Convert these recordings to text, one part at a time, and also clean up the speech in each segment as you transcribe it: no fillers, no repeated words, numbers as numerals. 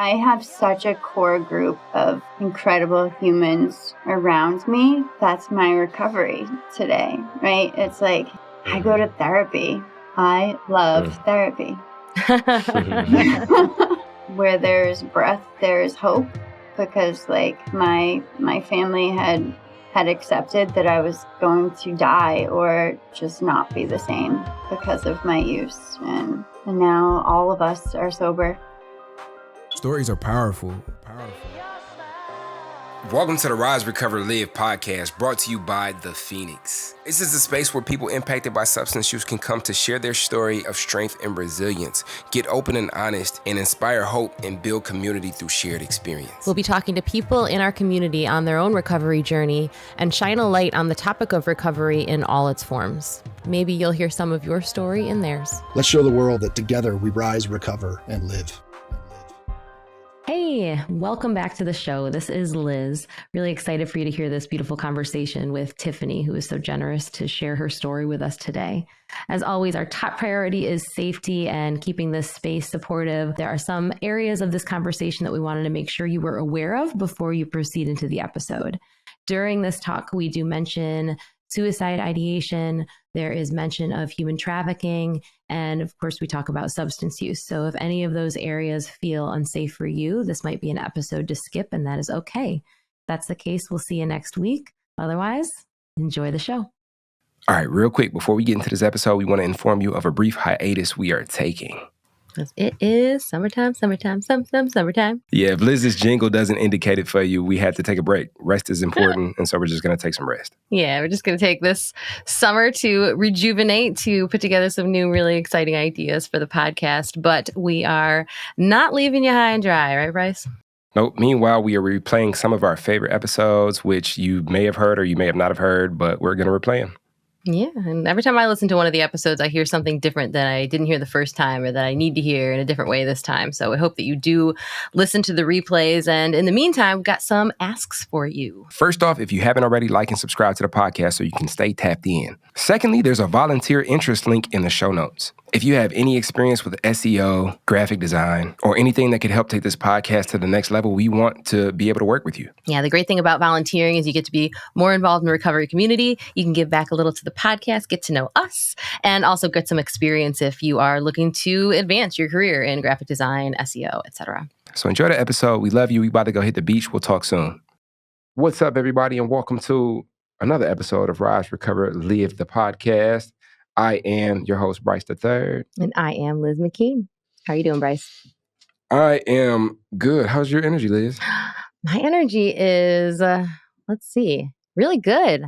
I have such a core group of incredible humans around me. That's my recovery today, right? It's like I go to therapy. I love therapy. Where there's breath, there's hope, because like my family had accepted that I was going to die or just not be the same because of my use, and now all of us are sober. Stories are powerful. Welcome to the Rise, Recover, Live podcast, brought to you by The Phoenix. This is a space where people impacted by substance use can come to share their story of strength and resilience, get open and honest, and inspire hope and build community through shared experience. We'll be talking to people in our community on their own recovery journey and shine a light on the topic of recovery in all its forms. Maybe you'll hear some of your story in theirs. Let's show the world that together we rise, recover, and live. Hey, welcome back to the show. This is Liz. Really excited for you to hear this beautiful conversation with Tiffany, who is so generous to share her story with us today. As always, our top priority is safety and keeping this space supportive. There are some areas of this conversation that we wanted to make sure you were aware of before you proceed into the episode. During this talk, we do mention suicide ideation, there is mention of human trafficking, and of course we talk about substance use. So if any of those areas feel unsafe for you, this might be an episode to skip, and that is okay. If that's the case, we'll see you next week. Otherwise, enjoy the show. All right, real quick, before we get into this episode, we want to inform you of a brief hiatus we are taking. It is summertime. Yeah, if Liz's jingle doesn't indicate it for you, we had to take a break. Rest is important, and so we're just going to take some rest. Yeah, we're just going to take this summer to rejuvenate, to put together some new, really exciting ideas for the podcast. But we are not leaving you high and dry, right, Bryce? Nope. Meanwhile, we are replaying some of our favorite episodes, which you may have heard or you may have not have heard, but we're going to replay them. Yeah, and every time I listen to one of the episodes, I hear something different that I didn't hear the first time or that I need to hear in a different way this time. So I hope that you do listen to the replays. And in the meantime, we've got some asks for you. First off, if you haven't already, like and subscribe to the podcast so you can stay tapped in. Secondly, there's a volunteer interest link in the show notes. If you have any experience with SEO, graphic design, or anything that could help take this podcast to the next level, we want to be able to work with you. Yeah, the great thing about volunteering is you get to be more involved in the recovery community. You can give back a little to the podcast, get to know us, and also get some experience if you are looking to advance your career in graphic design, SEO, etc. So enjoy the episode. We love you. We about to go hit the beach. We'll talk soon. What's up, everybody, and welcome to another episode of Rise, Recover, Live, the podcast. I am your host, Bryce III. And I am Liz McKean. How are you doing, Bryce? I am good. How's your energy, Liz? My energy is, really good.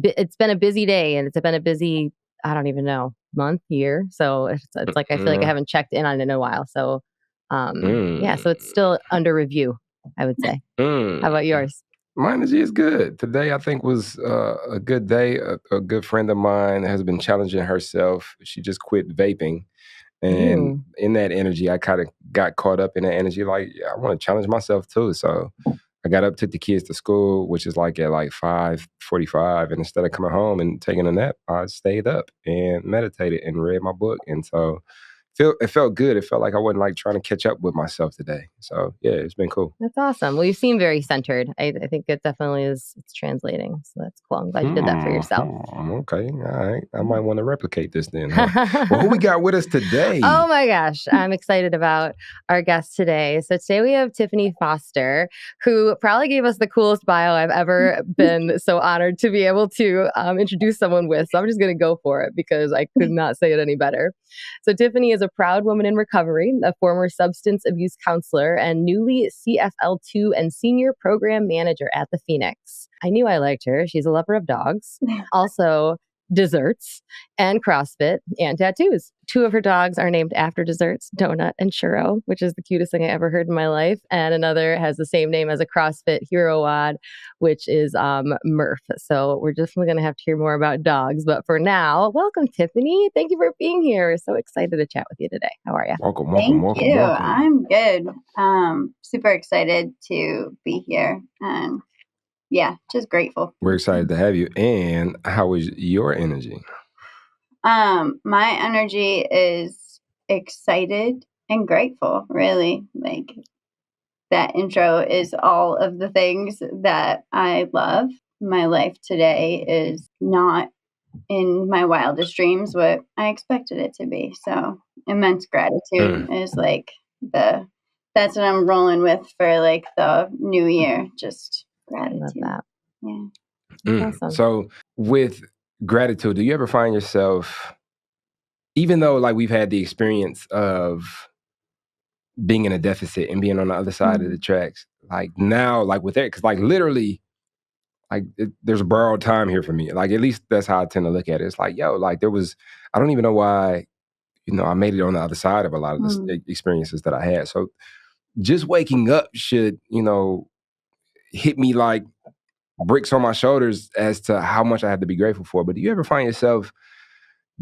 It's been a busy day, and it's been a busy, I don't even know, month, year. So it's like I feel like I haven't checked in on it in a while. So, so it's still under review, I would say. How about yours? My energy is good. Today, I think, was a good day. A good friend of mine has been challenging herself. She just quit vaping. And in that energy, I kind of got caught up in that energy. Like, I want to challenge myself too. So I got up, took the kids to school, which is like at like 5:45. And instead of coming home and taking a nap, I stayed up and meditated and read my book. And so it felt good. It felt like I wasn't like trying to catch up with myself today. So yeah, it's been cool. That's awesome. Well, you seem very centered. I think it definitely is. It's translating. So that's cool. I'm glad you did that for yourself. Okay. All right. I might want to replicate this then. Huh? Well, who we got with us today? Oh my gosh. I'm excited about our guest today. So today we have Tiffany Foster, who probably gave us the coolest bio I've ever been so honored to be able to introduce someone with. So I'm just going to go for it because I could not say it any better. So Tiffany is a proud woman in recovery, a former substance abuse counselor, and newly CFL2 and Senior Program manager at the Phoenix. I knew I liked her. She's a lover of dogs, also desserts and CrossFit and tattoos. 2 of her dogs are named after desserts, Donut and Churro, which is the cutest thing I ever heard in my life. And another has the same name as a CrossFit hero wad, which is Murph. So we're definitely going to have to hear more about dogs. But for now, welcome, Tiffany. Thank you for being here. We're so excited to chat with you today. How are you? Welcome. Thank you. I'm good. Super excited to be here. And yeah, just grateful. We're excited to have you. And how is your energy? My energy is excited and grateful, really. Like, that intro is all of the things that I love. My life today is not in my wildest dreams what I expected it to be. So immense gratitude is like that's what I'm rolling with for like the new year. Just gratitude. I love that. Yeah. Awesome. So with gratitude, do you ever find yourself, even though like we've had the experience of being in a deficit and being on the other side of the tracks, like now, like with that, because like literally, like there's a borrowed time here for me. Like at least that's how I tend to look at it. It's like, yo, like I don't even know why, I made it on the other side of a lot of the experiences that I had. So just waking up should, hit me like bricks on my shoulders as to how much I have to be grateful for. But do you ever find yourself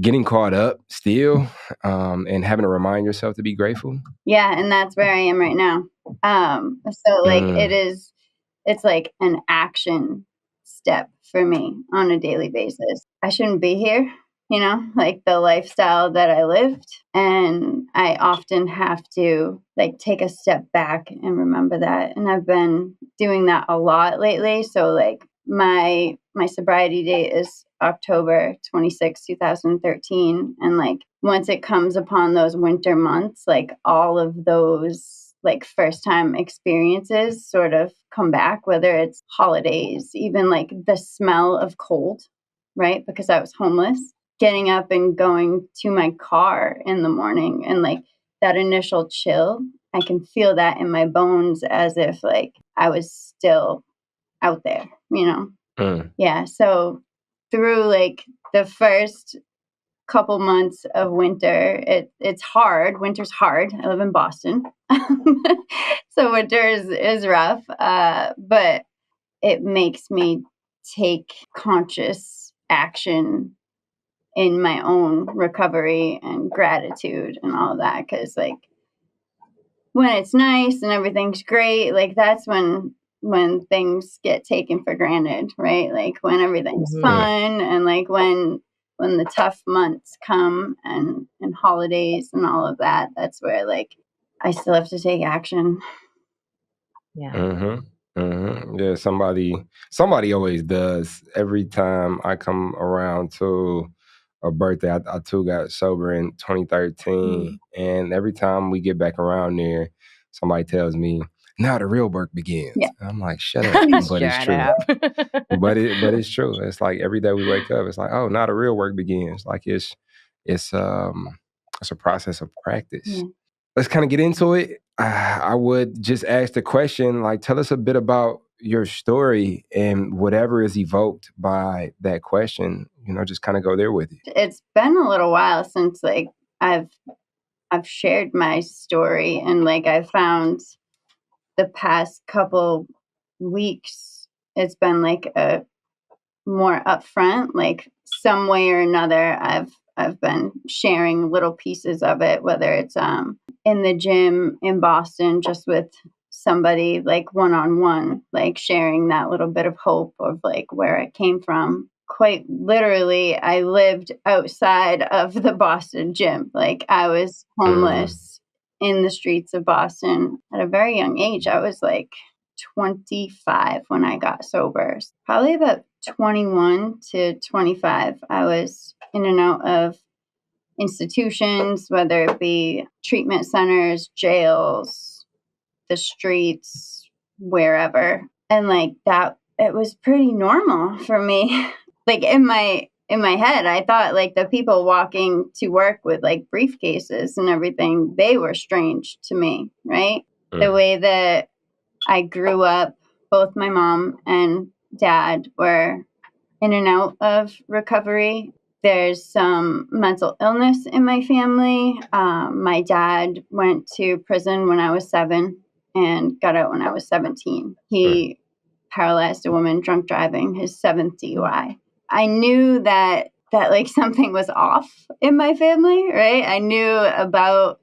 getting caught up still and having to remind yourself to be grateful? Yeah, and that's where I am right now. So like it's like an action step for me on a daily basis. I shouldn't be here, like the lifestyle that I lived. And I often have to like take a step back and remember that. And I've been doing that a lot lately. So like my sobriety date is October 26, 2013. And like once it comes upon those winter months, like all of those like first time experiences sort of come back, whether it's holidays, even like the smell of cold, right? Because I was homeless, getting up and going to my car in the morning and like that initial chill, I can feel that in my bones as if like I was still out there, Yeah. So through like the first couple months of winter, it's hard. Winter's hard. I live in Boston. So winter is rough. But it makes me take conscious action in my own recovery and gratitude and all of that. Cause like when it's nice and everything's great, like that's when things get taken for granted, right? Like when everything's fun and like when the tough months come and holidays and all of that, that's where like I still have to take action. Yeah. Yeah, somebody always does. Every time I come around to a birthday, I too got sober in 2013, and every time we get back around there, somebody tells me, "Now the real work begins." Yeah. I'm like, "Shut up!" But it's true. But it's true. It's like every day we wake up, it's like, "Oh, now the real work begins." Like it's a process of practice. Yeah. Let's kind of get into it. I would just ask the question, like, tell us a bit about your story and whatever is evoked by that question, just kind of go there with it. It's been a little while since like I've shared my story, and like I found the past couple weeks it's been like a more upfront, like some way or another I've been sharing little pieces of it, whether it's in the gym in Boston just with somebody like one-on-one, like sharing that little bit of hope of like where I came from. Quite literally, I lived outside of the Boston gym. Like I was homeless in the streets of Boston at a very young age. I was like 25 when I got sober. Probably about 21 to 25. I was in and out of institutions, whether it be treatment centers, jails, the streets, wherever. And like that, it was pretty normal for me. Like in my head, I thought like the people walking to work with like briefcases and everything, they were strange to me, right? The way that I grew up, both my mom and dad were in and out of recovery. There's some mental illness in my family. My dad went to prison when I was 7 and got out when I was 17. He paralyzed a woman drunk driving, his 7th DUI. I knew that like something was off in my family, right? I knew about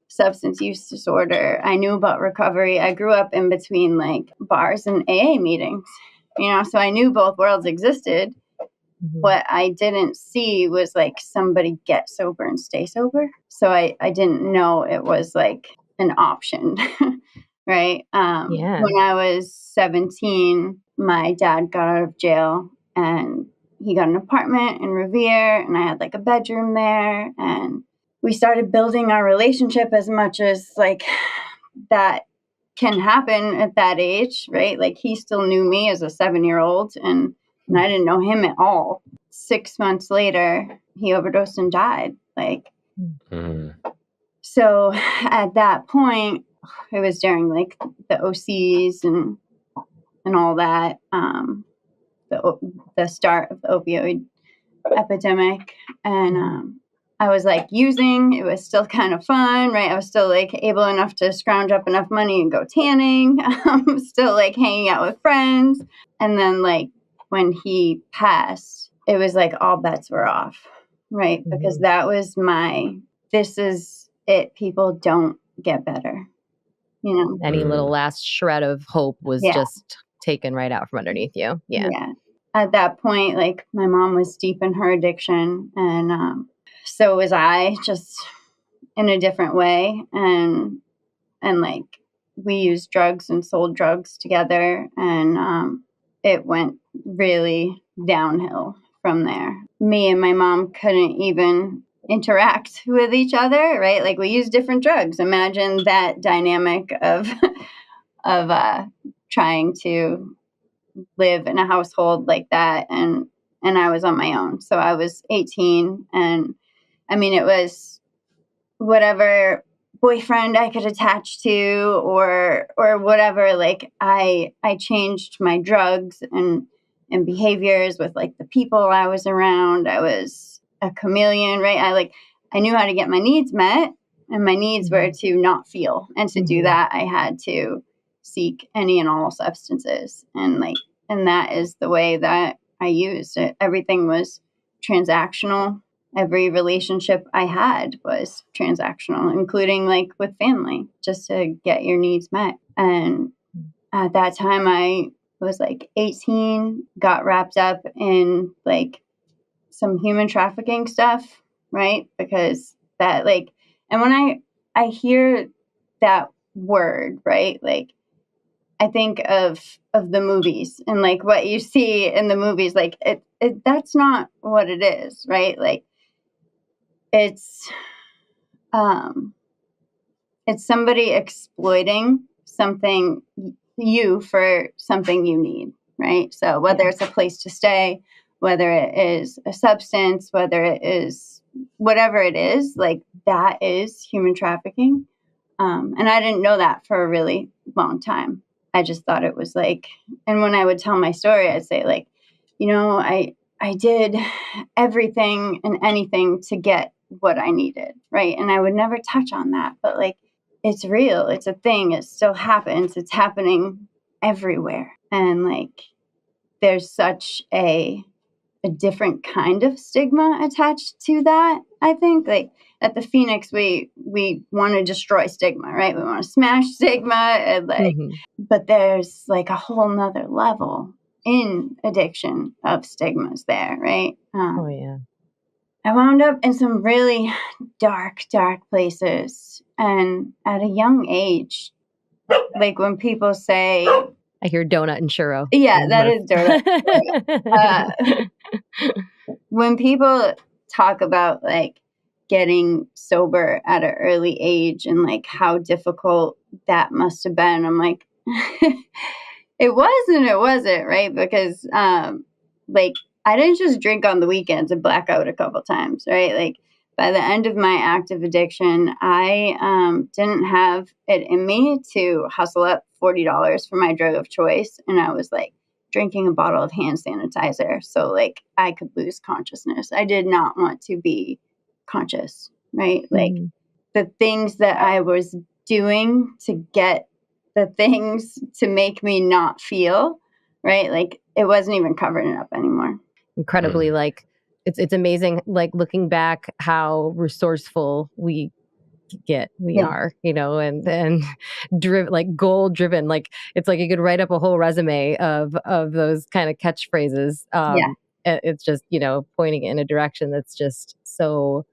substance use disorder. I knew about recovery. I grew up in between like bars and AA meetings, so I knew both worlds existed. What I didn't see was like somebody get sober and stay sober. So I didn't know it was like an option. right? Yeah. When I was 17, my dad got out of jail and he got an apartment in Revere, and I had like a bedroom there, and we started building our relationship as much as like that can happen at that age, right? Like he still knew me as a 7-year-old, and I didn't know him at all. 6 months later, he overdosed and died. Like, so at that point, it was during like the OCs and all that, the start of the opioid epidemic, and I was like using. It was still kind of fun, right? I was still like able enough to scrounge up enough money and go tanning. Still like hanging out with friends, and then like when he passed, it was like all bets were off, right? Because that was this is it. People don't get better, you know. Any little last shred of hope was just taken right out from underneath you. Yeah. At that point, like my mom was deep in her addiction, and so was I, just in a different way. And like we used drugs and sold drugs together, and it went really downhill from there. Me and my mom couldn't even interact with each other, right? Like we used different drugs. Imagine that dynamic of trying to live in a household like that, and I was on my own. So I was 18, and I mean it was whatever boyfriend I could attach to or whatever. Like I changed my drugs and behaviors with like the people I was around. I was a chameleon, right? I knew how to get my needs met, and my needs were to not feel, and to do that I had to seek any and all substances, and that is the way that I used it. Everything was transactional. Every relationship I had was transactional, including like with family, just to get your needs met. And at that time I was like 18, got wrapped up in like some human trafficking stuff, right? Because that like, and when I hear that word, right? Like I think of the movies and like what you see in the movies, like it that's not what it is, right? Like it's somebody exploiting something, you, for something you need, right? So whether it's a place to stay, whether it is a substance, whether it is whatever it is, like that is human trafficking. And I didn't know that for a really long time. I just thought it was like, and when I would tell my story, I'd say like, you know, I did everything and anything to get what I needed, right? And I would never touch on that, but like, it's real. It's a thing. It still happens. It's happening everywhere. And like, there's such a different kind of stigma attached to that. I think like at the Phoenix, we want to destroy stigma, right? We want to smash stigma, and like, but there's like a whole nother level in addiction of stigmas there, right? I wound up in some really dark places, and at a young age, like when people say, I hear donut and churro. Yeah, that is donut. When people talk about like getting sober at an early age and like how difficult that must have been, I'm like, it was and it wasn't, right? Because like I didn't just drink on the weekends and black out a couple times, right? Like by the end of my active addiction, I didn't have it in me to hustle up $40 for my drug of choice. And I was like drinking a bottle of hand sanitizer so like I could lose consciousness. I did not want to be conscious, right? Like the things that I was doing to get the things to make me not feel, right? Like it wasn't even covering it up anymore. Incredibly, like it's amazing, like looking back how resourceful we are, you know, and driven, like goal driven. Like it's like you could write up a whole resume of those kind of catchphrases. It's just, you know, pointing in a direction that's just so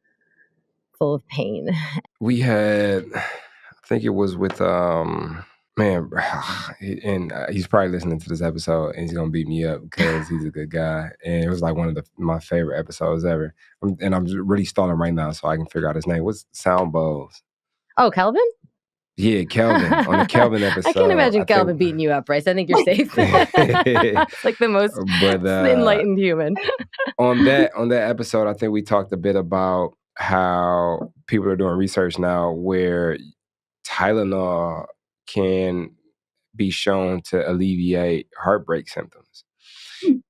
full of pain. We had, I think it was with Man, and he's probably listening to this episode and he's gonna beat me up because he's a good guy. And it was like one of my favorite episodes ever. And I'm really stalling right now so I can figure out his name. What's Sound Bowls? Oh, Kelvin? Yeah, Kelvin. On the Kelvin episode. I can't imagine Kelvin beating you up, Bryce. I think you're safe. It's like the most enlightened human. on that episode, I think we talked a bit about how people are doing research now where Tylenol can be shown to alleviate heartbreak symptoms.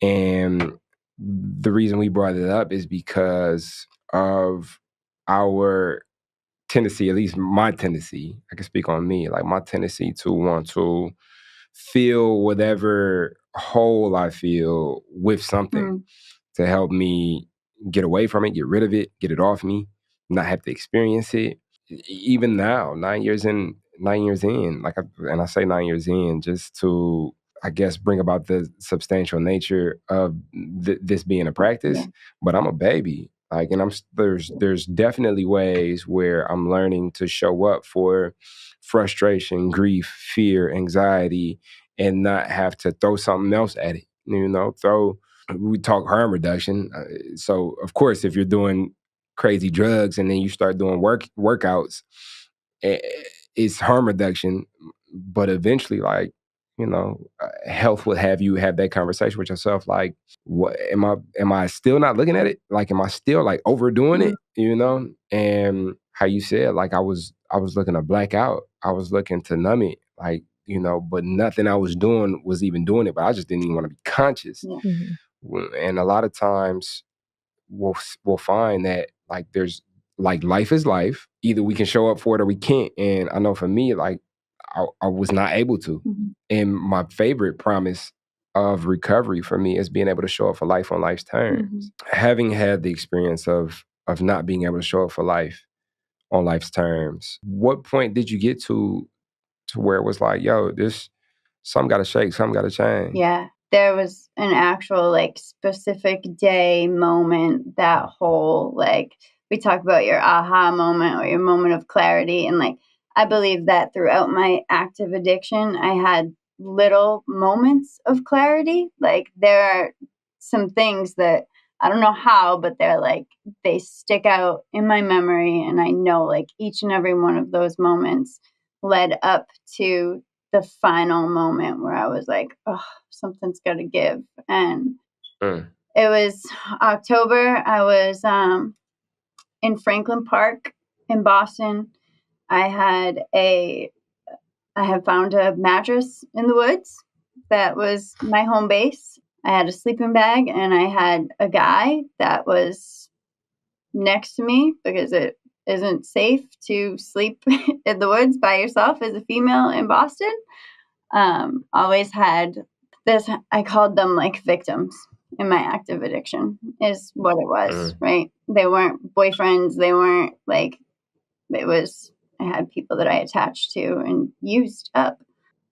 And the reason we brought it up is because of our tendency, at least my tendency, I can speak on me, like my tendency to want to fill whatever hole I feel with something to help me get away from it, get rid of it, get it off me, not have to experience it. Even now, 9 years in, and I say 9 years in just to, I guess, bring about the substantial nature of this being a practice. Yeah. But I'm a baby. Like, and there's definitely ways where I'm learning to show up for frustration, grief, fear, anxiety, and not have to throw something else at it. We talk harm reduction. So of course, if you're doing crazy drugs and then you start doing workouts, it's harm reduction. But eventually, health would have you have that conversation with yourself. Like, what am I still not looking at it? Like, am I still like overdoing it? And how you said, like, I was looking to black out. I was looking to numb it. Like, but nothing I was doing was even doing it. But I just didn't even want to be conscious. Yeah. Mm-hmm. And a lot of times we'll find that like there's like life is life. Either we can show up for it or we can't. And I know for me, like I was not able to. Mm-hmm. And my favorite promise of recovery for me is being able to show up for life on life's terms. Mm-hmm. Having had the experience of not being able to show up for life on life's terms, what point did you get to where it was like, yo, something got to shake, something got to change? Yeah, there was an actual like specific day moment, that whole, like, we talk about your aha moment or your moment of clarity. And like, I believe that throughout my active addiction, I had little moments of clarity. Like, there are some things that I don't know how, but they're like, they stick out in my memory. And I know like each and every one of those moments led up to the final moment where I was like, oh, something's got to give. And it was October. I was in Franklin Park in Boston. I had found a mattress in the woods that was my home base. I had a sleeping bag and I had a guy that was next to me because it isn't safe to sleep in the woods by yourself as a female in Boston. Always had this, I called them like victims in my active addiction is what it was, right? They weren't boyfriends. They weren't like, I had people that I attached to and used up.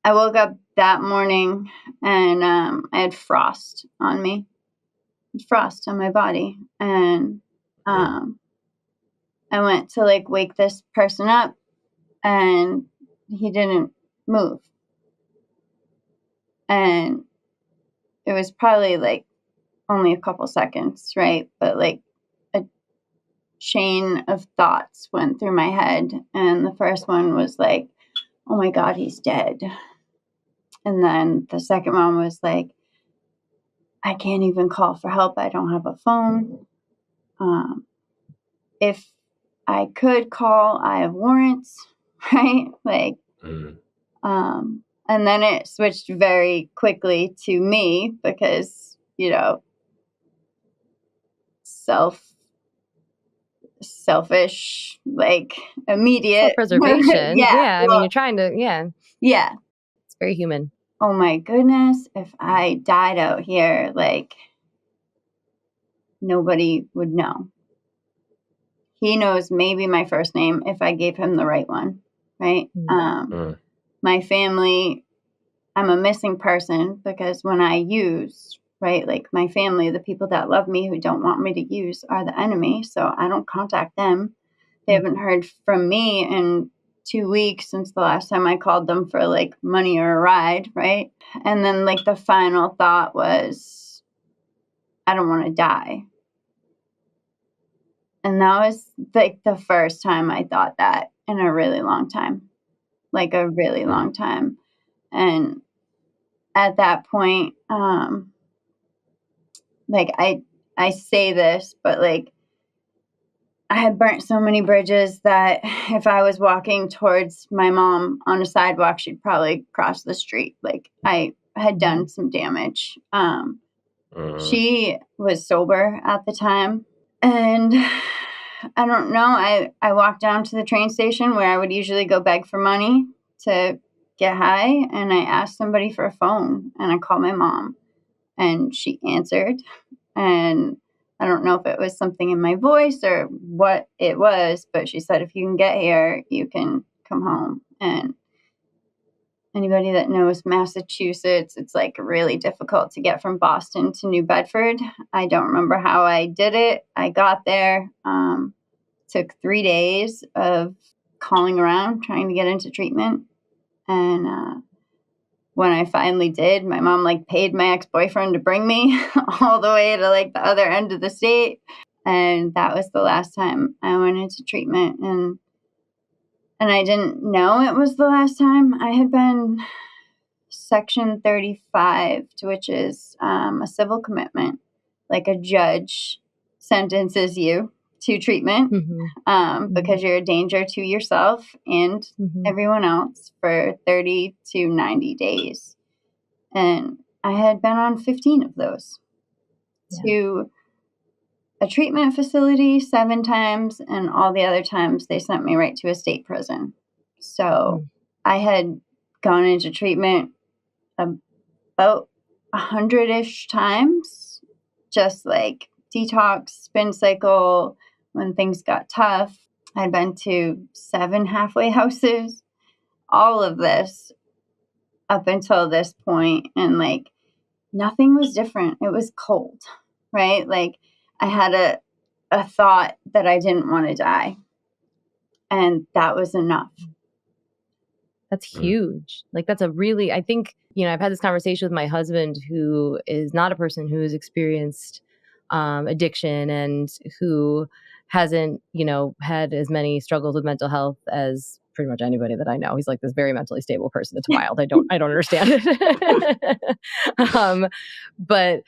I woke up that morning and I had frost on me, frost on my body. And I went to like wake this person up and he didn't move. And it was probably like only a couple seconds, right? But like a chain of thoughts went through my head. And the first one was like, oh my God, he's dead. And then the second one was like, I can't even call for help. I don't have a phone. If I could call, I have warrants, right? Like, and then it switched very quickly to me because, selfish, like immediate self-preservation. Yeah. I mean, you're trying to, yeah. It's very human. Oh my goodness. If I died out here, like nobody would know. He knows maybe my first name if I gave him the right one. Right. My family, I'm a missing person because when I use, right, like my family, the people that love me who don't want me to use are the enemy. So I don't contact them. They haven't heard from me in 2 weeks since the last time I called them for like money or a ride, right? And then like the final thought was, I don't want to die. And that was like the first time I thought that in a really long time, like a really long time. And at that point, like I say this, but like I had burnt so many bridges that if I was walking towards my mom on a sidewalk, she'd probably cross the street. Like I had done some damage. She was sober at the time. And I don't know, I walked down to the train station where I would usually go beg for money to get high. And I asked somebody for a phone and I called my mom and she answered. And I don't know if it was something in my voice or what it was, but she said, if you can get here, you can come home. And anybody that knows Massachusetts, it's like really difficult to get from Boston to New Bedford. I don't remember how I did it. I got there, took 3 days of calling around, trying to get into treatment. And when I finally did, my mom like paid my ex-boyfriend to bring me all the way to like the other end of the state. And that was the last time I went into treatment. And I didn't know it was the last time. I had been Section 35, which is a civil commitment, like a judge sentences you to treatment because you're a danger to yourself and everyone else for 30 to 90 days. And I had been on 15 of those to a treatment facility 7 times, and all the other times they sent me right to a state prison. So I had gone into treatment about 100-ish times, just like detox, spin cycle, when things got tough. I'd been to 7 halfway houses, all of this up until this point, and like nothing was different. It was cold, right? Like I had a thought that I didn't want to die, and that was enough. That's huge. Like that's a really, I think, I've had this conversation with my husband, who is not a person who's experienced addiction and who hasn't, had as many struggles with mental health as pretty much anybody that I know. He's like this very mentally stable person. It's wild. I don't understand it. But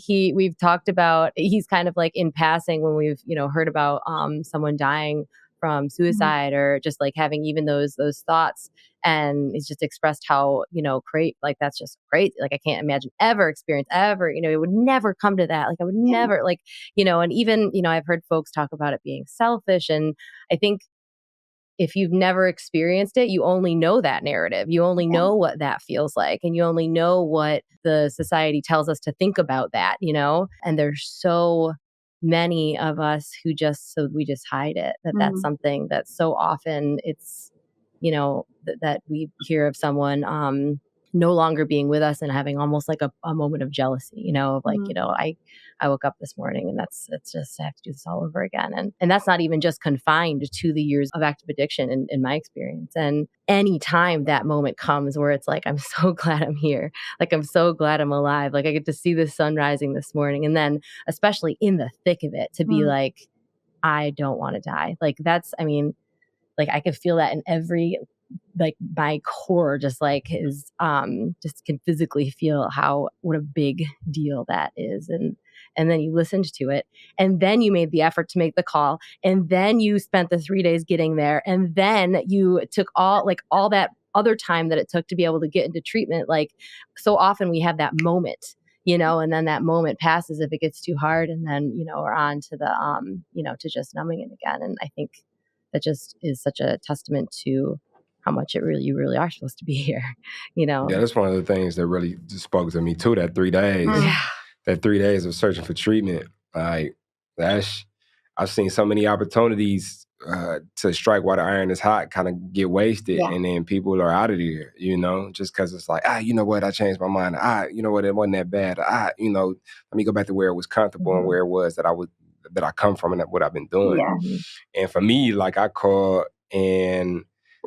we've talked about, he's kind of like in passing when we've, heard about someone dying from suicide or just like having even those thoughts. And he's just expressed how, great, like, that's just great. Like, I can't imagine it would never come to that. Like, I would never like, and even, I've heard folks talk about it being selfish. And I think if you've never experienced it, you only know that narrative. You only know what that feels like. And you only know what the society tells us to think about that, and there's so many of us who we just hide it, that's something that so often it's, that we hear of someone no longer being with us and having almost like a moment of jealousy, of like, I woke up this morning and it's just, I have to do this all over again. And that's not even just confined to the years of active addiction in my experience. And any time that moment comes where it's like, I'm so glad I'm here. Like, I'm so glad I'm alive. Like, I get to see the sun rising this morning. And then especially in the thick of it, to be like, I don't want to die. Like, that's, I mean, like, I could feel that in every, like, my core just like is, just can physically feel what a big deal that is. And then you listened to it, and then you made the effort to make the call, and then you spent the 3 days getting there, and then you took all that other time that it took to be able to get into treatment. Like, so often we have that moment, and then that moment passes if it gets too hard, and then, we're on to the, to just numbing it again. And I think that just is such a testament to how much you really are supposed to be here, Yeah, that's one of the things that really just spoke to me too, that 3 days. That 3 days of searching for treatment. Like, I've seen so many opportunities to strike while the iron is hot kind of get wasted, and then people are out of there, just because it's like, you know what, I changed my mind. You know what, it wasn't that bad. Let me go back to where it was comfortable and where it was that I come from and what I've been doing. And for me, like, I called and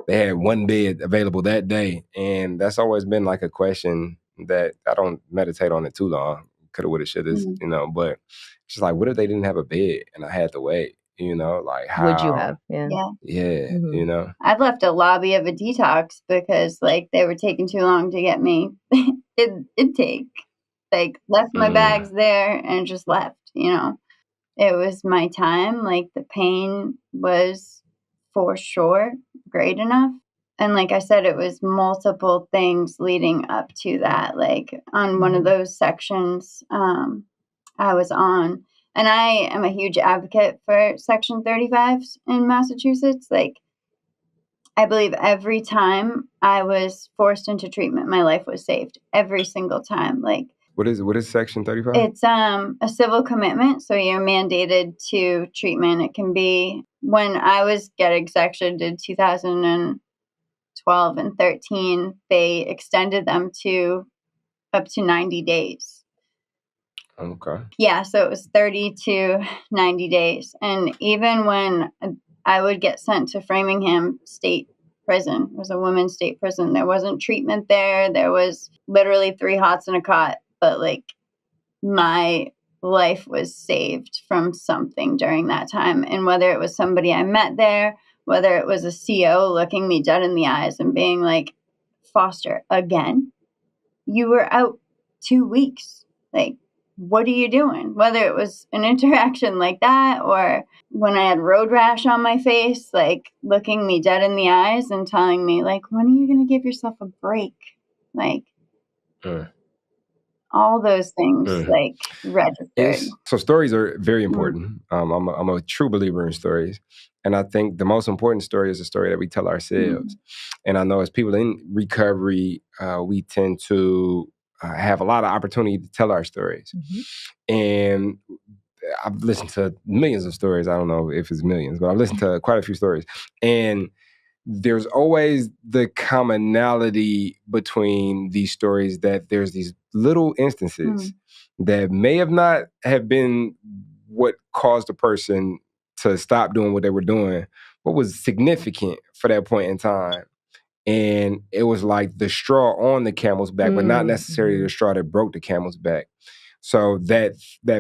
they had one bed available that day. And that's always been like a question that I don't meditate on it too long. Coulda, woulda, shoulda, you know, but it's just like, what if they didn't have a bed and I had to wait, you know, like how Would you have? Yeah. you know. I've left a lobby of a detox because like they were taking too long to get me intake. Like left my bags there and just left, you know. It was my time. Like the pain was for sure great enough. And like I said, it was multiple things leading up to that. Like on one of those sections I was on, and I am a huge advocate for Section 35s in Massachusetts. Like I believe every time I was forced into treatment, my life was saved every single time. Like what is Section 35? It's a civil commitment, so you're mandated to treatment. It can be when I was getting sectioned in 2012 and 13, they extended them to up to 90 days. Okay. Yeah, so it was 30 to 90 days. And even when I would get sent to Framingham State Prison, it was a women's state prison, there wasn't treatment there. There was literally 3 hots and a cot, but like my life was saved from something during that time. And whether it was somebody I met there, whether it was a CO looking me dead in the eyes and being like, Foster, again, you were out 2 weeks. Like, what are you doing? Whether it was an interaction like that or when I had road rash on my face, like looking me dead in the eyes and telling me like, when are you going to give yourself a break? Like, all those things like registered. So stories are very important. I'm a true believer in stories. And I think the most important story is a story that we tell ourselves. And I know as people in recovery, we tend to have a lot of opportunity to tell our stories. And I've listened to millions of stories. I don't know if it's millions, but I've listened to quite a few stories. And there's always the commonality between these stories that there's these little instances that may have not have been what caused a person to stop doing what they were doing, but was significant for that point in time. And it was like the straw on the camel's back, but not necessarily the straw that broke the camel's back. So that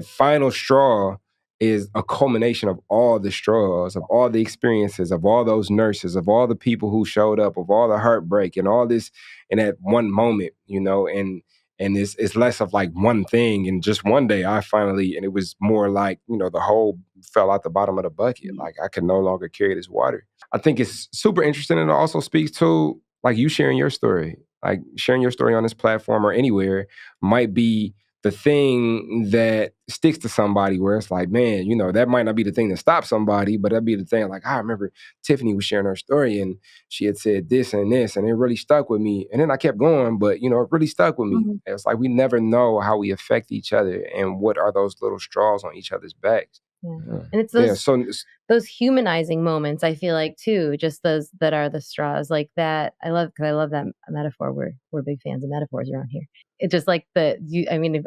final straw is a culmination of all the straws, of all the experiences, of all those nurses, of all the people who showed up, of all the heartbreak and all this in that one moment, you know, and it's less of like one thing. And just one day and it was more like, you know, the whole fell out the bottom of the bucket. Like I could no longer carry this water. I think it's super interesting, and it also speaks to like you sharing your story. Like sharing your story on this platform or anywhere might be the thing that sticks to somebody where it's like, man, you know, that might not be the thing that stops somebody, but that'd be the thing. Like, I remember Tiffany was sharing her story and she had said this and this, and it really stuck with me. And then I kept going, but, you know, it really stuck with me. It's like we never know how we affect each other and what are those little straws on each other's backs. And it's those humanizing moments, I feel like, too, just those that are the straws like that. I love that metaphor. We're big fans of metaphors around here. It's just like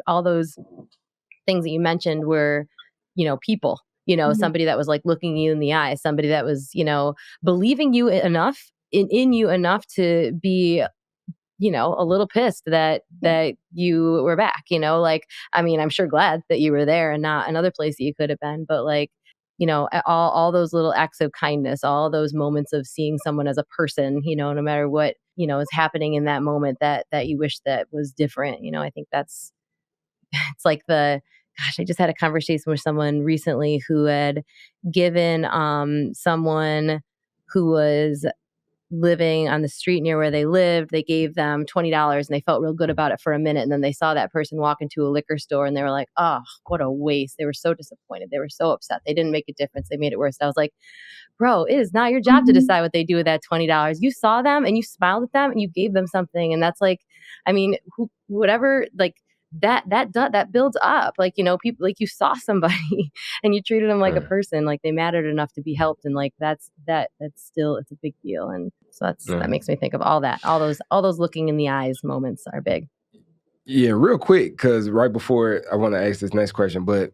all those things that you mentioned were, you know, people, you know, somebody that was like looking you in the eye, somebody that was, you know, believing you enough in you enough to be, you know, a little pissed that you were back, you know, like, I mean, I'm sure glad that you were there and not another place that you could have been, but like, you know, all those little acts of kindness, all those moments of seeing someone as a person, you know, no matter what, you know, is happening in that moment that you wish that was different. You know, I think it's like I just had a conversation with someone recently who had given someone who was living on the street near where they lived, they gave them $20 and they felt real good about it for a minute. And then they saw that person walk into a liquor store and they were like, oh, what a waste. They were so disappointed. They were so upset. They didn't make a difference. They made it worse. I was like, bro, it is not your job to decide what they do with that $20. You saw them and you smiled at them and you gave them something. And that's like, I mean, whatever, like, that builds up, like, you know, people, like, you saw somebody and you treated them like a person, like they mattered enough to be helped, and like that's still, it's a big deal. And so that makes me think of all those looking in the eyes moments are big. Yeah, real quick, because right before I want to ask this next question, but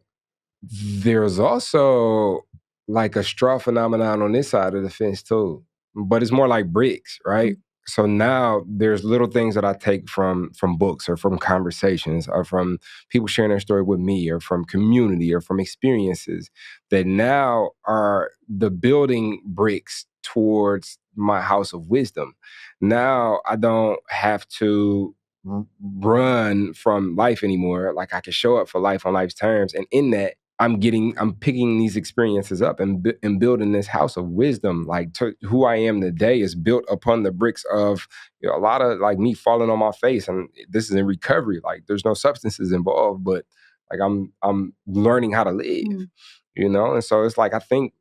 there's also like a straw phenomenon on this side of the fence too. but it's more like bricks, right? So now there's little things that I take from books or from conversations or from people sharing their story with me or from community or from experiences that now are the building bricks towards my house of wisdom. Now I don't have to run from life anymore. Like I can show up for life on life's terms. And in that, I'm picking these experiences up and building this house of wisdom. Like who I am today is built upon the bricks of a lot of like me falling on my face. And this is in recovery. Like there's no substances involved, but like I'm learning how to live, And so it's like, I think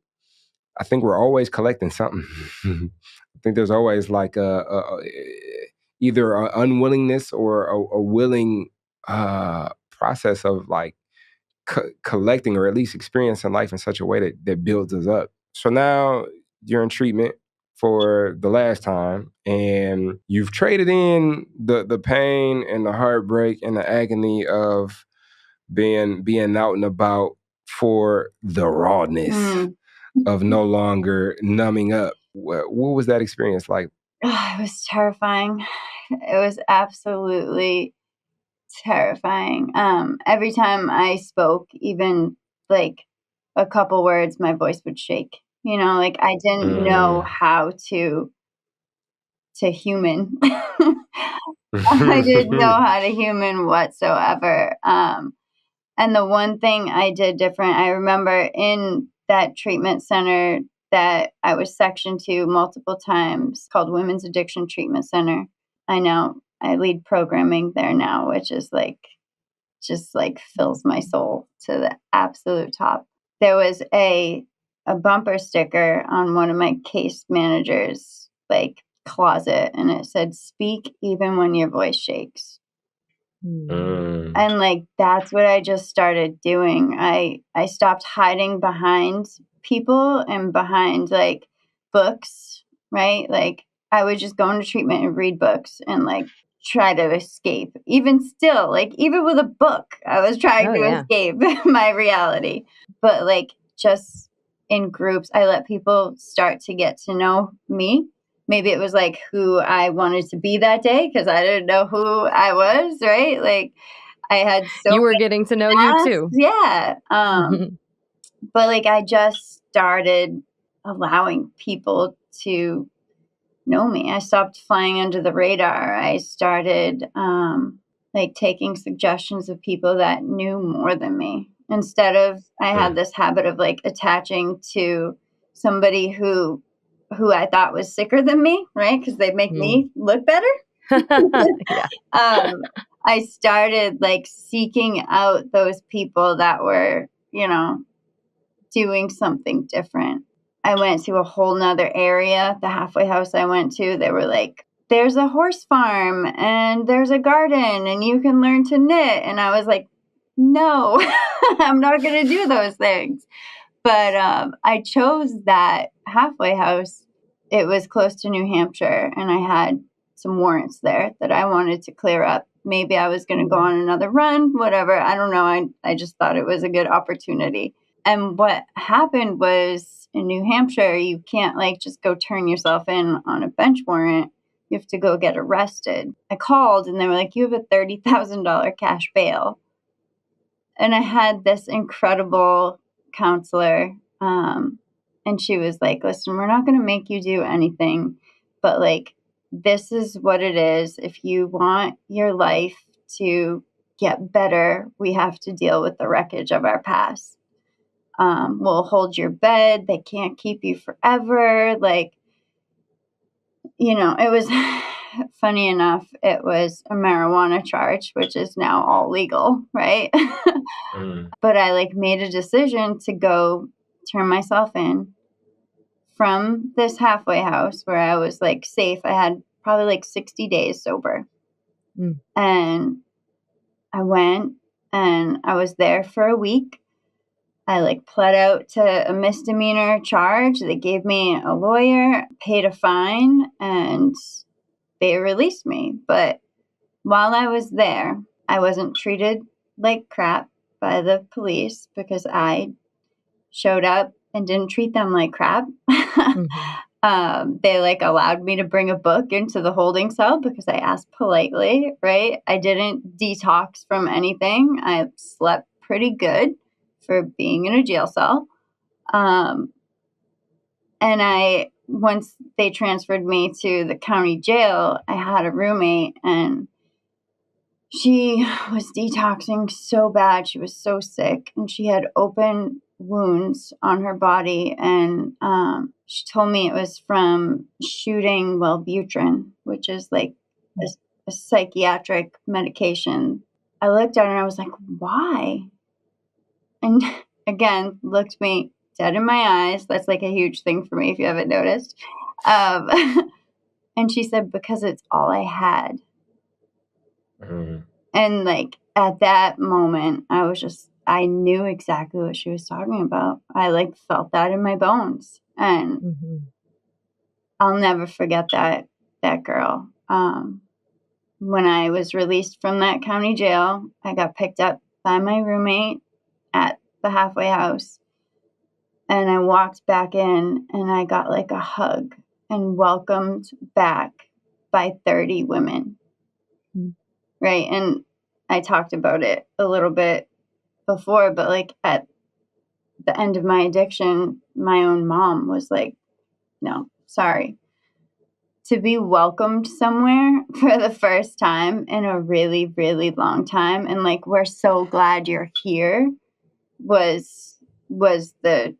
we're always collecting something. I think there's always like either an unwillingness or a willing process of like collecting or at least experiencing life in such a way that builds us up. So now you're in treatment for the last time and you've traded in the pain and the heartbreak and the agony of being out and about for the rawness of no longer numbing up. What was that experience like? It was terrifying. It was absolutely terrifying. Every time I spoke, even like a couple words, my voice would shake. Like I didn't know how to human. I didn't know how to human whatsoever. And the one thing I did different, I remember in that treatment center that I was sectioned to multiple times, called Women's Addiction Treatment Center. I lead programming there now, which is just fills my soul to the absolute top. There was a bumper sticker on one of my case managers' closet, and it said, "Speak even when your voice shakes." And that's what I just started doing. I stopped hiding behind people and behind books, right? I would just go into treatment and read books and try to escape. Even still, even with a book, I was trying to escape my reality. But just in groups, I let people start to get to know me. Maybe it was who I wanted to be that day because I didn't know who I was, right? I had you were getting to know you too. Yeah. But I just started allowing people to know me. I stopped flying under the radar. I started taking suggestions of people that knew more than me. Instead of, I had this habit of attaching to somebody who I thought was sicker than me, right? Because they make me look better. I started seeking out those people that were, doing something different. I went to a whole nother area. The halfway house I went to, they were there's a horse farm and there's a garden and you can learn to knit. And I was like, no, I'm not going to do those things. But I chose that halfway house. It was close to New Hampshire and I had some warrants there that I wanted to clear up. Maybe I was going to go on another run, whatever. I don't know. I just thought it was a good opportunity. And what happened was in New Hampshire, you can't just go turn yourself in on a bench warrant. You have to go get arrested. I called and they were like, you have a $30,000 cash bail. And I had this incredible counselor. And she was like, listen, we're not going to make you do anything, but this is what it is. If you want your life to get better, we have to deal with the wreckage of our past. We'll hold your bed. They can't keep you forever. It was funny enough, it was a marijuana charge, which is now all legal, right? But I made a decision to go turn myself in from this halfway house where I was safe. I had probably 60 days sober. And I went and I was there for a week. I pled out to a misdemeanor charge. They gave me a lawyer, paid a fine, and they released me. But while I was there, I wasn't treated like crap by the police because I showed up and didn't treat them like crap. They like allowed me to bring a book into the holding cell because I asked politely, right? I didn't detox from anything. I slept pretty good for being in a jail cell. And once they transferred me to the county jail, I had a roommate and she was detoxing so bad. She was so sick and she had open wounds on her body. And she told me it was from shooting Wellbutrin, which is like a psychiatric medication. I looked at her and I was like, why? And again, looked me dead in my eyes. That's like a huge thing for me if you haven't noticed. And she said, because it's all I had. Mm-hmm. And like at that moment, I knew exactly what she was talking about. I like felt that in my bones. And mm-hmm. I'll never forget that girl. When I was released from that county jail, I got picked up by my roommate at the halfway house. And I walked back in and I got like a hug and welcomed back by 30 women. Mm-hmm. Right. And I talked about it a little bit before, but like at the end of my addiction, my own mom was like, no, sorry. To be welcomed somewhere for the first time in a really, really long time. And like, we're so glad you're here was the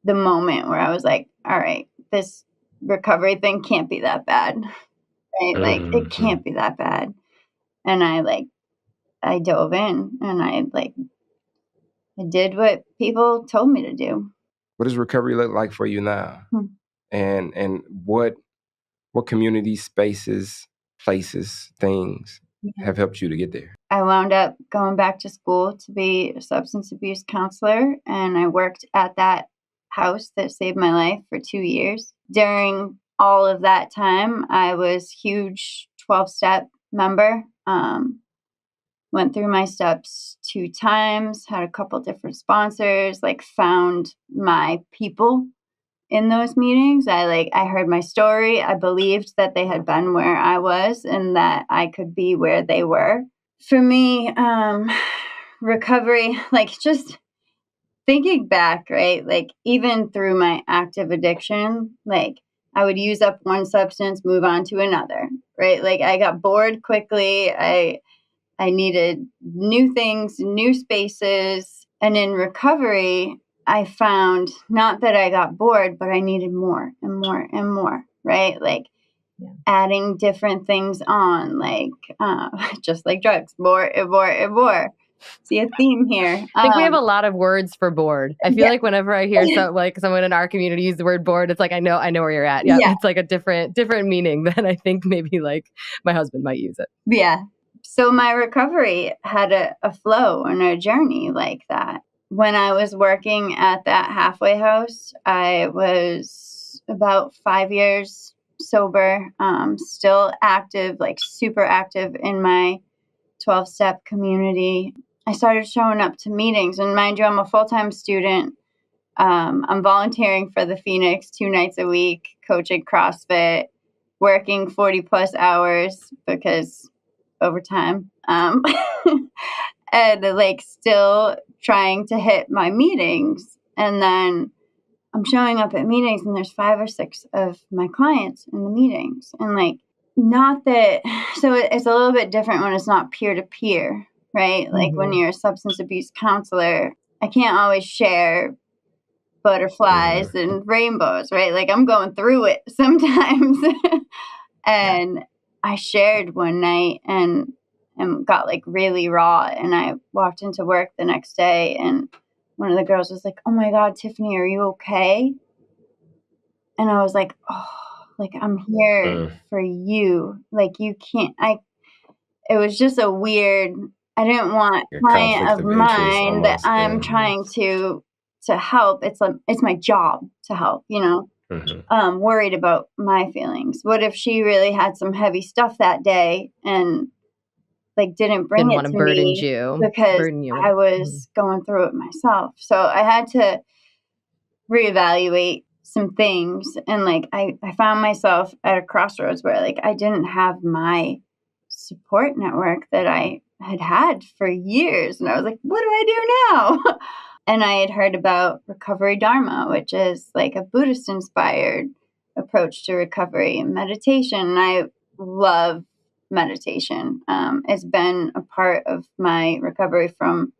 moment where I was like, all right, this recovery thing can't be that bad. Right? Mm-hmm. Like it can't be that bad. And I dove in and I did what people told me to do. What does recovery look like for you now? And what community spaces, places, things have helped you to get there? I wound up going back to school to be a substance abuse counselor, and I worked at that house that saved my life for 2 years. During all of that time, I was huge 12-step member. Went through my steps 2 times, had a couple different sponsors, found my people in those meetings. I heard my story. I believed that they had been where I was and that I could be where they were. For me, recovery, just thinking back, right? Even through my active addiction, I would use up one substance, move on to another, right? I got bored quickly. I needed new things, new spaces. And in recovery, I found not that I got bored, but I needed more and more and more, right? Adding different things on, just like drugs, more and more and more. See a theme here. I think we have a lot of words for bored. I feel like whenever I hear someone in our community use the word bored, it's I know where you're at. Yeah. It's a different meaning than I think maybe my husband might use it. Yeah. So my recovery had a flow and a journey like that. When I was working at that halfway house, I was about 5 years sober, still active, super active in my 12-step community. I started showing up to meetings, and mind you, I'm a full-time student. I'm volunteering for the Phoenix 2 nights a week, coaching CrossFit, working 40 plus hours because overtime, and still trying to hit my meetings. And then I'm showing up at meetings and there's 5 or 6 of my clients in the meetings. And not that, so it's a little bit different when it's not peer to peer, right? Mm-hmm. When you're a substance abuse counselor, I can't always share butterflies and rainbows, right? I'm going through it sometimes. And I shared one night and got really raw, and I walked into work the next day and one of the girls was like, "Oh my God, Tiffany, are you okay?" And I was like, "Oh, I'm here for you. You can't." It was just a weird. I didn't want a client of mine that I'm trying to help. It's my job to help, worried about my feelings. What if she really had some heavy stuff that day and didn't bring it to me because I was going through it myself. So I had to reevaluate some things, and like I found myself at a crossroads where like I didn't have my support network that I had for years, and I was like, what do I do now? And I had heard about recovery dharma, which is like a Buddhist inspired approach to recovery and meditation. And I love meditation. It's been a part of my recovery from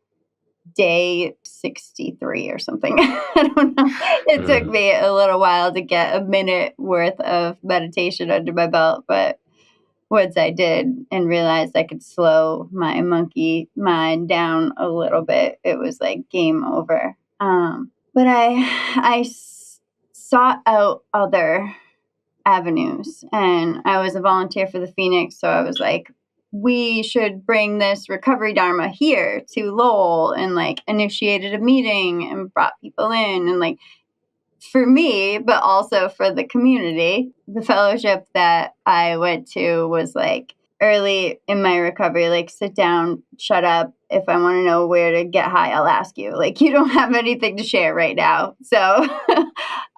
day 63 or something. I don't know. It took me a little while to get a minute worth of meditation under my belt, but once I did and realized I could slow my monkey mind down a little bit, it was like game over. But I sought out other avenues, and I was a volunteer for the Phoenix, so I was like, we should bring this recovery dharma here to Lowell, and like initiated a meeting and brought people in, and like for me, but also for the community. The fellowship that I went to was like early in my recovery, like sit down, shut up. If I want to know where to get high, I'll ask you. Like you don't have anything to share right now. So,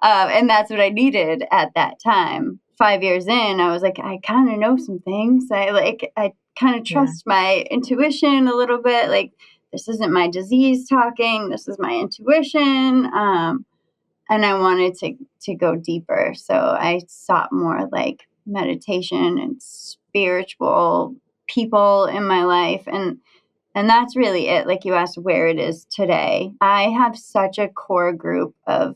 and that's what I needed at that time. 5 years in, I was like, I kind of know some things. I kind of trust my intuition a little bit. Like this isn't my disease talking. This is my intuition. And I wanted to go deeper. So I sought more like meditation and spiritual people in my life. And that's really it. Like you asked where it is today. I have such a core group of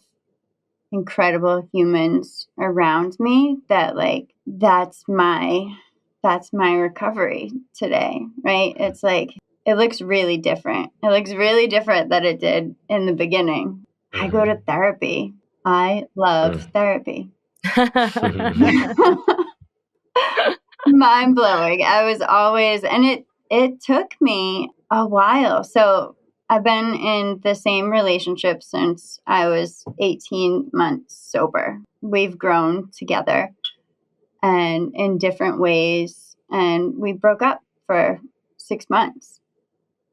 incredible humans around me that like that's my recovery today, right? It's like it looks really different. It looks really different than it did in the beginning. I go to therapy. I love therapy. Mind blowing. I was always, and it took me a while. So I've been in the same relationship since I was 18 months sober. We've grown together and in different ways. And we broke up for 6 months.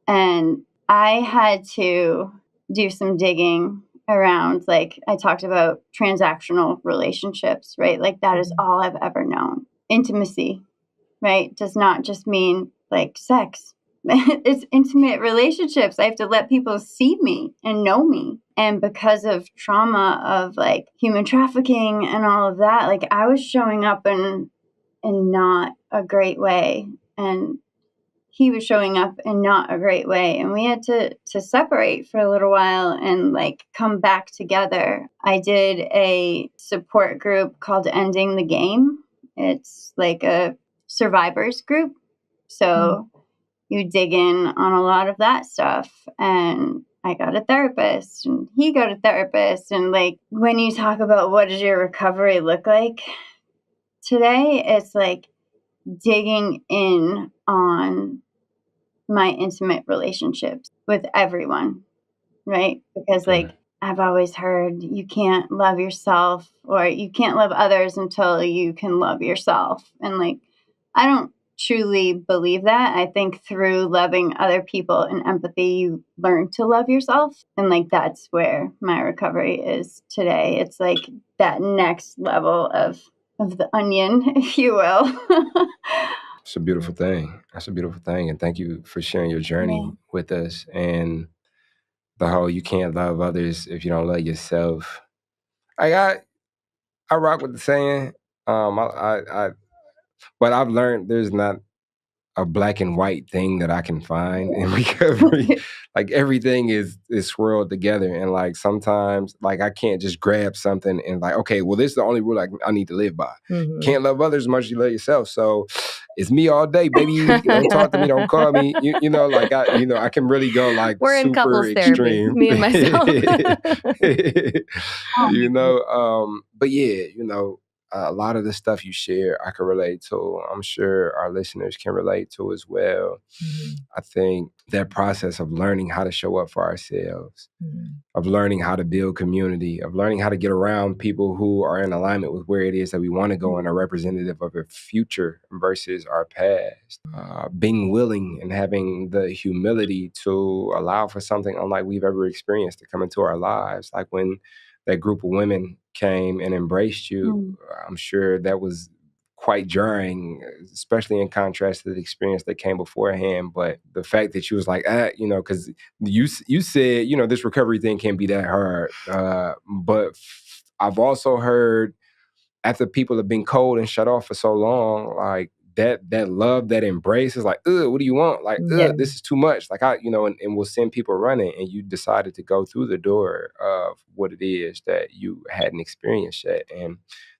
And I had to do some digging around, like I talked about transactional relationships, right? Like that is all I've ever known. Intimacy, right? Does not just mean like sex. It's intimate relationships. I have to let people see me and know me. And because of trauma of like human trafficking and all of that, like I was showing up in not a great way. And he was showing up in not a great way. And we had to separate for a little while and like come back together. I did a support group called Ending the Game. It's like a survivors group. So you dig in on a lot of that stuff. And I got a therapist and he got a therapist. And like when you talk about what does your recovery look like today, it's like digging in on my intimate relationships with everyone, right? Because like I've always heard you can't love yourself or you can't love others until you can love yourself. And like, I don't truly believe that. I think through loving other people and empathy, you learn to love yourself. And like, that's where my recovery is today. It's like that next level of the onion, if you will. It's a beautiful thing. That's a beautiful thing. And thank you for sharing your journey with us. And the whole you can't love others if you don't love yourself. I rock with the saying. But I've learned there's not a black and white thing that I can find in recovery. Like everything is swirled together. And like sometimes like I can't just grab something and like, okay, well, this is the only rule I need to live by. Can't love others as much as you love yourself. So it's me all day, baby. Don't talk to me, don't call me. You know, like I can really go like we're in super couples extreme. Therapy, me and myself. You know, but yeah, you know, a lot of the stuff you share, I can relate to. I'm sure our listeners can relate to as well. I think that process of learning how to show up for ourselves, of learning how to build community, of learning how to get around people who are in alignment with where it is that we want to go and are representative of a future versus our past. Being willing and having the humility to allow for something unlike we've ever experienced to come into our lives. Like when that group of women came and embraced you, I'm sure that was quite jarring, especially in contrast to the experience that came beforehand. But the fact that you was like, because you said, this recovery thing can't be that hard. But I've also heard, after people have been cold and shut off for so long, like that love, that embrace is like, what do you want? Like, this is too much. Like and we'll send people running, and you decided to go through the door of what it is that you hadn't experienced yet. And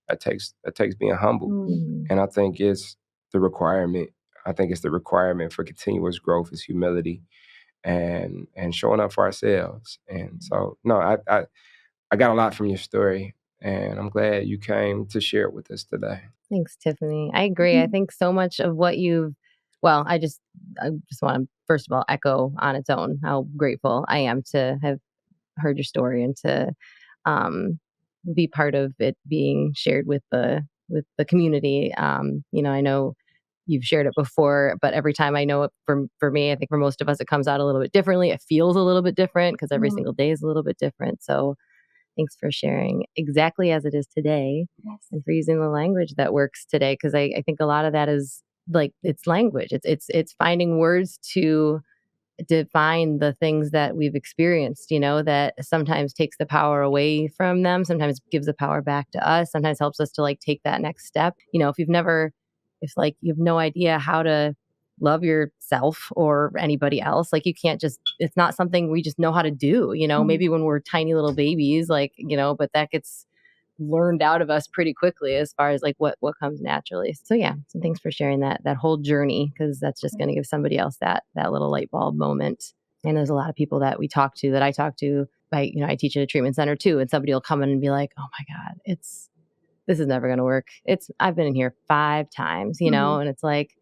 that takes being humble. And I think it's the requirement. I think it's the requirement for continuous growth is humility and showing up for ourselves. And so, no, I got a lot from your story, and I'm glad you came to share it with us today. Thanks, Tiffany. I agree. I think so much of what I just want to, first of all, echo on its own how grateful I am to have heard your story and to be part of it being shared with the community. I know you've shared it before, but every time I know it for me, I think for most of us, it comes out a little bit differently. It feels a little bit different because every single day is a little bit different. So thanks for sharing exactly as it is today. Yes. And for using the language that works today. Because I think a lot of that is like, it's language. It's finding words to define the things that we've experienced, that sometimes takes the power away from them, sometimes gives the power back to us, sometimes helps us to like take that next step. If you have no idea how to love yourself or anybody else, like you can't just, it's not something we just know how to do, maybe when we're tiny little babies, like, but that gets learned out of us pretty quickly as far as like what comes naturally. So yeah, so thanks for sharing that whole journey, because that's just going to give somebody else that little light bulb moment. And there's a lot of people that I talk to. I teach at a treatment center too, and somebody will come in and be like, "Oh my God, this is never going to work. I've been in here 5 times, and it's like,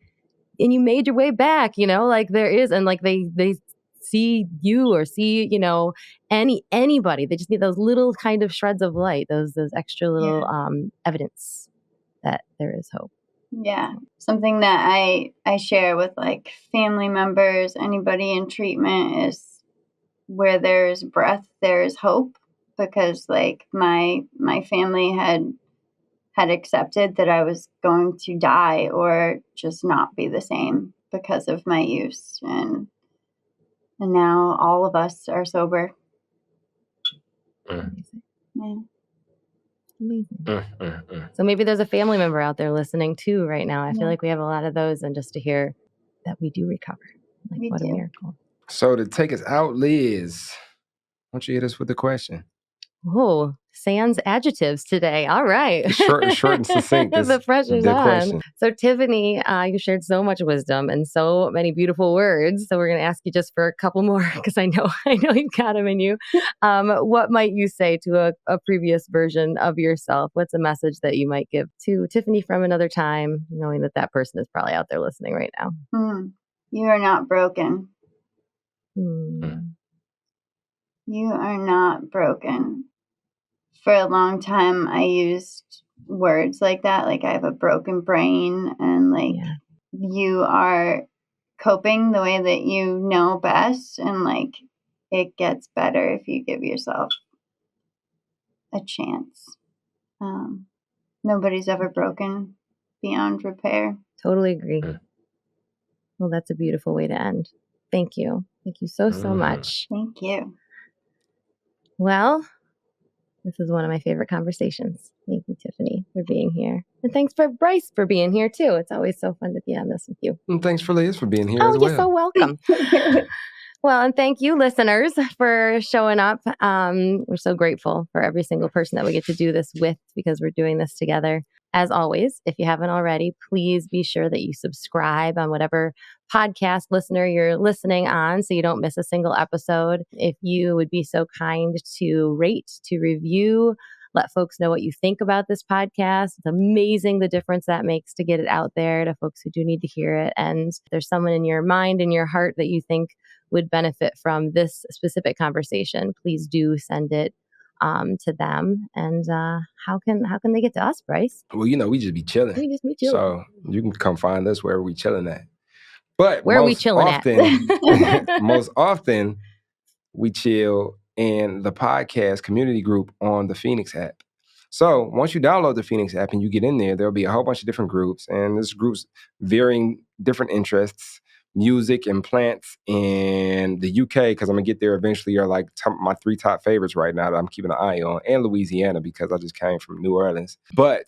and you made your way back, like there is, and like they see you or see, anybody. They just need those little kind of shreds of light, those extra little evidence that there is hope. Yeah. Something that I share with like family members, anybody in treatment, is where there's breath, there's hope, because like my family had accepted that I was going to die or just not be the same because of my use. And now all of us are sober. Amazing. Yeah. Amazing. So maybe there's a family member out there listening too right now. I feel like we have a lot of those, and just to hear that we do recover. Like, what a miracle. So to take us out, Liz, why don't you hit us with the question? Oh, sans adjectives today. All right. Short and succinct. The pressure's on. Question. So Tiffany, you shared so much wisdom and so many beautiful words. So we're going to ask you just for a couple more, because I know you've got them in you. What might you say to a previous version of yourself? What's a message that you might give to Tiffany from another time, knowing that person is probably out there listening right now? You are not broken. Mm. You are not broken. For a long time, I used words like that, like I have a broken brain, and like you are coping the way that you know best, and like it gets better if you give yourself a chance. Nobody's ever broken beyond repair. Totally agree. Well, that's a beautiful way to end. Thank you. Thank you so much. Thank you. Well, this is one of my favorite conversations. Thank you, Tiffany, for being here. And thanks for Bryce for being here too. It's always so fun to be on this with you. And thanks for Liz for being here as well. Oh, you're so welcome. Well, and thank you, listeners, for showing up. We're so grateful for every single person that we get to do this with, because we're doing this together. As always, if you haven't already, please be sure that you subscribe on whatever podcast listener you're listening on, so you don't miss a single episode. If you would be so kind to rate, to review, let folks know what you think about this podcast. It's amazing the difference that makes to get it out there to folks who do need to hear it. And if there's someone in your mind and your heart that you think would benefit from this specific conversation, please do send it to them. And how can they get to us, Bryce? Well, we just be chilling. We just be chilling. So you can come find us wherever we chilling at. But where are we chilling often, at? most often we chill and the podcast community group on the Phoenix app. So once you download the Phoenix app and you get in there, there'll be a whole bunch of different groups, and there's groups varying different interests. Music and plants in the UK, because I'm gonna get there eventually, are like my 3 top favorites right now that I'm keeping an eye on, and Louisiana because I just came from New Orleans,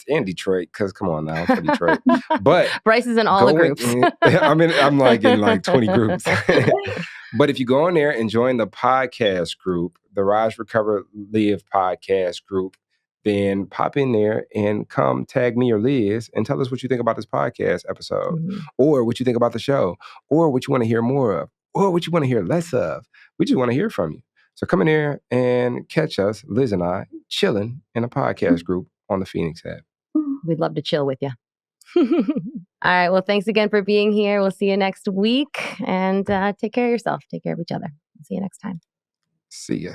and Detroit, because come on now, I'm from Detroit. But Bryce is in all the groups. I'm like in like 20 groups. But if you go in there and join the podcast group, the Rise, Recover, Live podcast group, then pop in there and come tag me or Liz and tell us what you think about this podcast episode, or what you think about the show, or what you want to hear more of, or what you want to hear less of. We just want to hear from you. So come in there and catch us, Liz and I, chilling in a podcast group on the Phoenix app. We'd love to chill with you. All right. Well, thanks again for being here. We'll see you next week, and take care of yourself. Take care of each other. See you next time. See ya.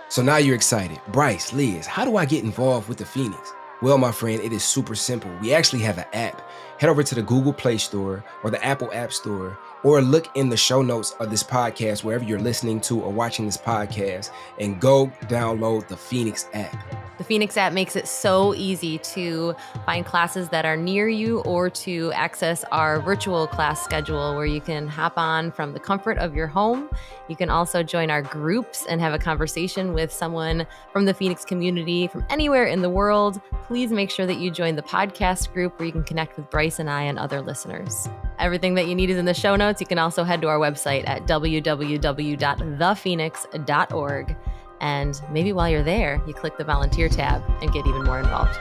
So now you're excited. Bryce, Liz, how do I get involved with the Phoenix? Well, my friend, it is super simple. We actually have an app. Head over to the Google Play Store or the Apple App Store, or look in the show notes of this podcast, wherever you're listening to or watching this podcast, and go download the Phoenix app. The Phoenix app makes it so easy to find classes that are near you, or to access our virtual class schedule where you can hop on from the comfort of your home. You can also join our groups and have a conversation with someone from the Phoenix community from anywhere in the world. Please make sure that you join the podcast group where you can connect with Bryce and I and other listeners. Everything that you need is in the show notes. You can also head to our website at www.thephoenix.org. And maybe while you're there, you click the volunteer tab and get even more involved.